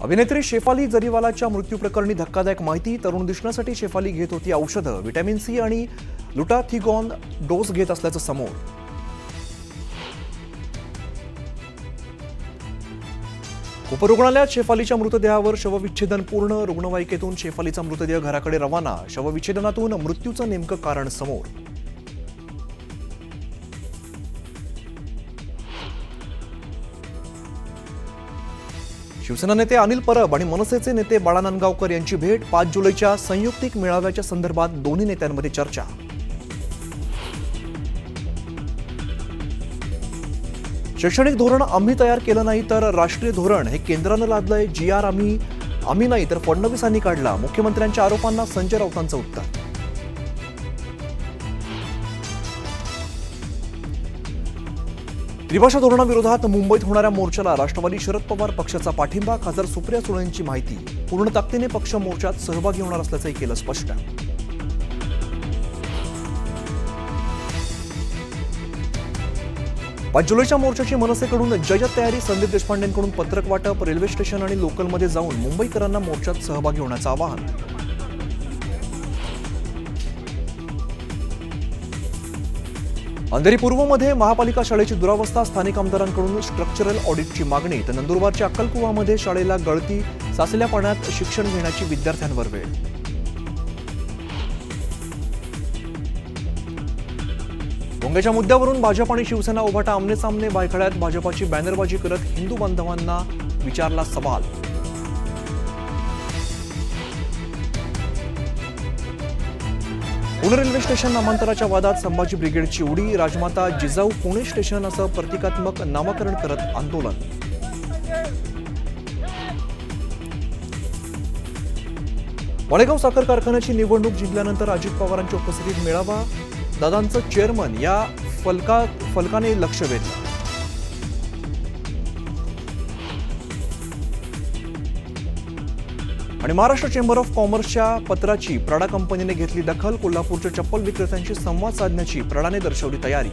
अभिनेत्री शेफाली जरीवालाच्या मृत्यू प्रकरणी धक्कादायक माहिती. तरुण दिसण्यासाठी शेफाली घेत होती औषधं. व्हिटॅमिन सी आणि लुटाथिगॉन डोस घेत असल्याचं समोर. उपरुग्णालयात शेफालीच्या मृतदेहावर शवविच्छेदन पूर्ण. रुग्णवाहिकेतून शेफालीचा मृतदेह घराकडे रवाना. शवविच्छेदनातून मृत्यूचं नेमकं कारण समोर. शिवसेना नेते अनिल परब आणि मनसेचे नेते बाळा नांदगावकर यांची भेट. 5 जुलैच्या संयुक्तिक मेळाव्याच्या संदर्भात दोन्ही नेत्यांमध्ये चर्चा. शैक्षणिक धोरण आम्ही तयार केलं नाही तर राष्ट्रीय धोरण हे केंद्रानं लादलंय. GR आम्ही नाही तर फडणवीसांनी काढला. मुख्यमंत्र्यांच्या आरोपांना संजय राऊतांचं उत्तर. त्रिभाषा धोरणाविरोधात मुंबईत होणाऱ्या मोर्चाला राष्ट्रवादी शरद पवार पक्षाचा पाठिंबा. खासदार सुप्रिया सुळेंची माहिती. पूर्ण ताकदीने पक्ष मोर्चात सहभागी होणार असल्याचंही केलं स्पष्ट. 5 जुलैच्या मोर्चाची मनसेकडून जय्यत तयारी. संदीप देशपांडेंकडून पत्रक वाटप. रेल्वे स्टेशन आणि लोकलमध्ये जाऊन मुंबईकरांना मोर्चात सहभागी होण्याचं आवाहन. अंधेरी पूर्वमध्ये महापालिका शाळेची दुरावस्था. स्थानिक आमदारांकडून स्ट्रक्चरल ऑडिटची मागणी. तर नंदुरबारच्या अक्कलकुवामध्ये शाळेला गळती. साचलेल्या पाण्यात शिक्षण घेण्याची विद्यार्थ्यांवर वेळ. भोंग्याच्या मुद्द्यावरून भाजप आणि शिवसेना उभाटा आमनेसामने. भायखळ्यात भाजपाची बॅनरबाजी करत हिंदू बांधवांना विचारला सवाल. पुणे रेल्वे स्टेशन नामांतराच्या वादात संभाजी ब्रिगेडची उडी. राजमाता जिजाऊ पुणे स्टेशन असं प्रतिकात्मक नामकरण करत आंदोलन. माळेगाव साखर कारखान्याची निवडणूक जिंकल्यानंतर अजित पवारांच्या उपस्थितीत मेळावा. दादांचं चेअरमन या फलकाने लक्ष वेधलं. आणि महाराष्ट्र चेंबर ऑफ कॉमर्सच्या पत्राची प्राडा कंपनीने घेतली दखल. कोल्हापूरच्या चप्पल विक्रेत्यांशी संवाद साधण्याची प्राडाने दर्शवली तयारी.